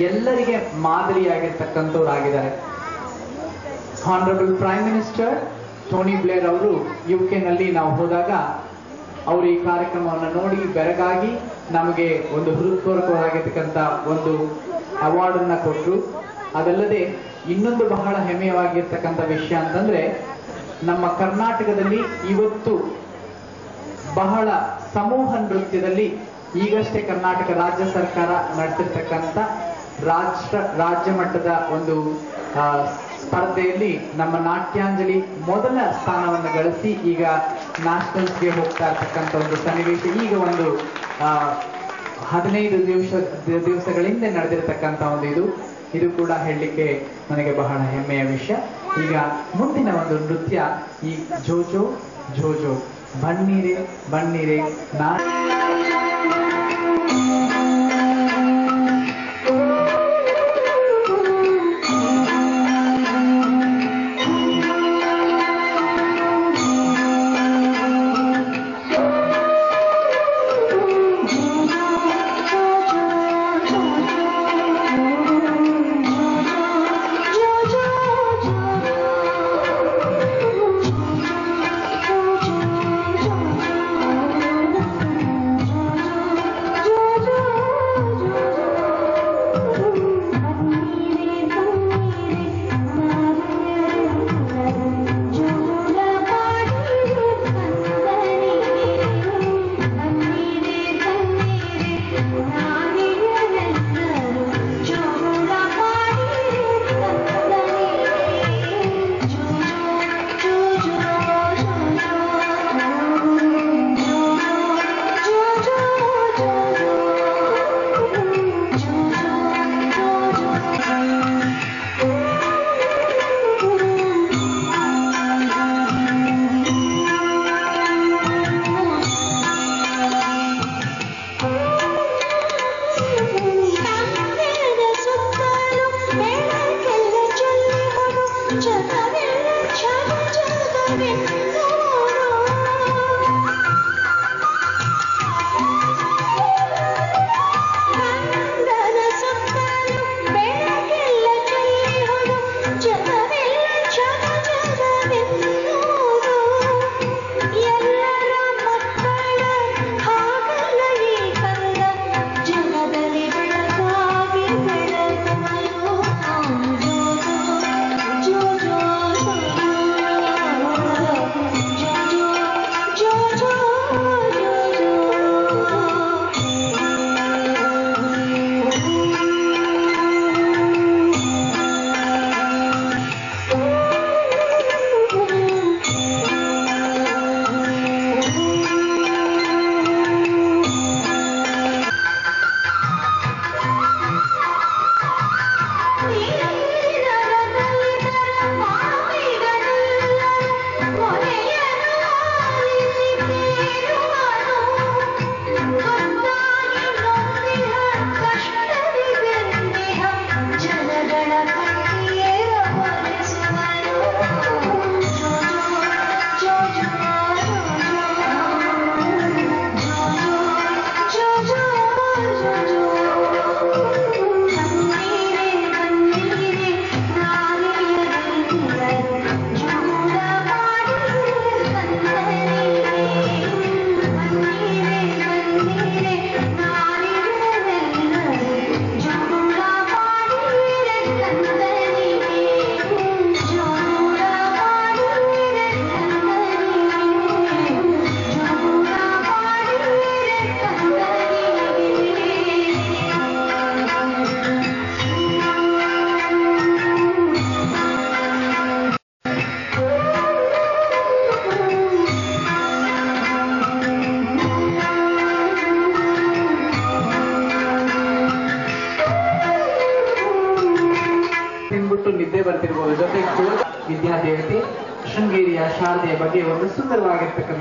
ಎಲ್ಲರಿಗೆ ಮಾದರಿಯಾಗಿರ್ತಕ್ಕಂಥವರಾಗಿದ್ದಾರೆ. Honourable prime minister Tony Blair ಅವರು UK ನಲ್ಲಿ ನಾವು ಹೋದಾಗ ಅವರು ಈ ಕಾರ್ಯಕ್ರಮವನ್ನು ನೋಡಿ ಬೆರಗಾಗಿ ನಮಗೆ ಒಂದು ಹೃತ್ಪೂರ್ವಕವಾಗಿರ್ತಕ್ಕಂಥ ಒಂದು ಅವಾರ್ಡ್ ಅನ್ನ ಕೊಟ್ಟರು. ಅದಲ್ಲದೆ ಇನ್ನೊಂದು ಬಹಳ ಹೆಮ್ಮೆಯಾಗಿರ್ತಕ್ಕಂಥ ವಿಷಯ ಅಂತಂದ್ರೆ, ನಮ್ಮ ಕರ್ನಾಟಕದಲ್ಲಿ ಇವತ್ತು ಬಹಳ ಸಮೂಹ ನೃತ್ಯದಲ್ಲಿ ಈಗಷ್ಟೇ ಕರ್ನಾಟಕ ರಾಜ್ಯ ಸರ್ಕಾರ ನಡೆಸಿರ್ತಕ್ಕಂಥ ರಾಜ್ಯ ಮಟ್ಟದ ಒಂದು ಸ್ಪರ್ಧೆಯಲ್ಲಿ ನಮ್ಮ ನಾಟ್ಯಾಂಜಲಿ ಮೊದಲ ಸ್ಥಾನವನ್ನು ಗಳಿಸಿ ಈಗ ನ್ಯಾಷನಲ್ಸ್ಗೆ ಹೋಗ್ತಾ ಇರ್ತಕ್ಕಂಥ ಒಂದು ಸನ್ನಿವೇಶ ಈಗ ಒಂದು 15 ದಿವಸಗಳಿಂದ ನಡೆದಿರತಕ್ಕಂಥ ಒಂದು ಇದು ಕೂಡ ಹೇಳಲಿಕ್ಕೆ ನನಗೆ ಬಹಳ ಹೆಮ್ಮೆಯ ವಿಷಯ. ಈಗ ಮುಂದಿನ ಒಂದು ನೃತ್ಯ ಈ ಜೋಜೋ ಜೋಜೋ ಬನ್ನೀರೆ ಬನ್ನೀರೆ ನಾ ನಿದ್ದೆ ಬರ್ತಿರ್ಬೋದು. ಜೊತೆಗೆ ವಿದ್ಯಾದೇವತೆ ಶೃಂಗೇರಿಯ ಶಾರದೆಯ ಬಗ್ಗೆ ಒಂದು ಸುಂದರವಾಗಿರ್ತಕ್ಕಂಥ